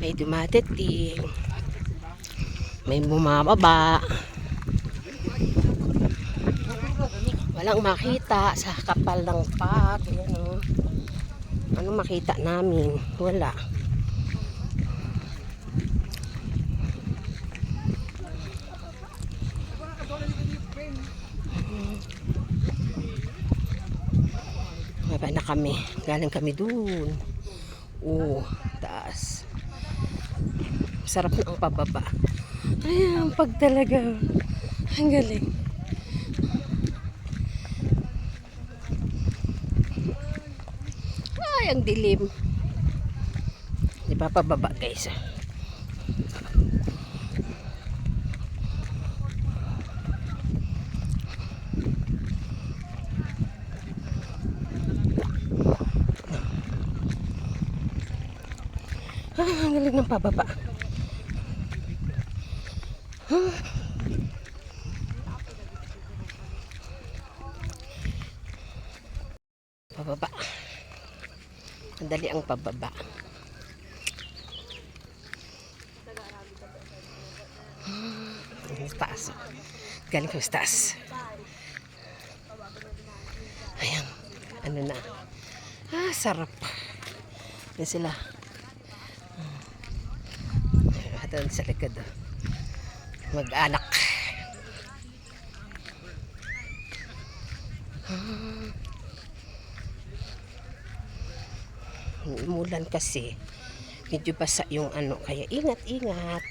May dumadating. May bumababa. Walang makita sa kapal ng pag. Ayan, oh. Anong makita namin? Wala. Baba na kami. Galing kami dun. Oh, taas. Sarap na ang pababa. Ayan, pag talaga. Ang galing. Ay, ang dilim. Di ba pababa, guys? Ang galing ng pababa. Pababa. Madali ang pababa. Taas. Galing ko sa taas. Ayan. Ano na. Sarap. Yan sila. Doon sa likod. Mag-anak. Umulan kasi. Medyo basa yung ano. Kaya ingat-ingat.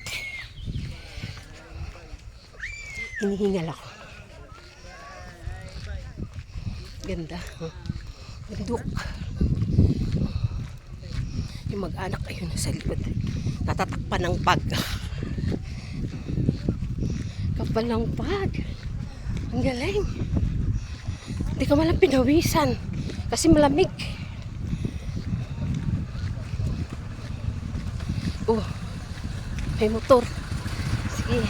Hinihingal ako. Ganda. Bundok. Yung mag-anak ayun sa likod. Natatakpan ng pag. Kapal ng pag. Ang galing. Hindi ka malang pinawisan. Kasi malamig. Oh. May motor. Sige.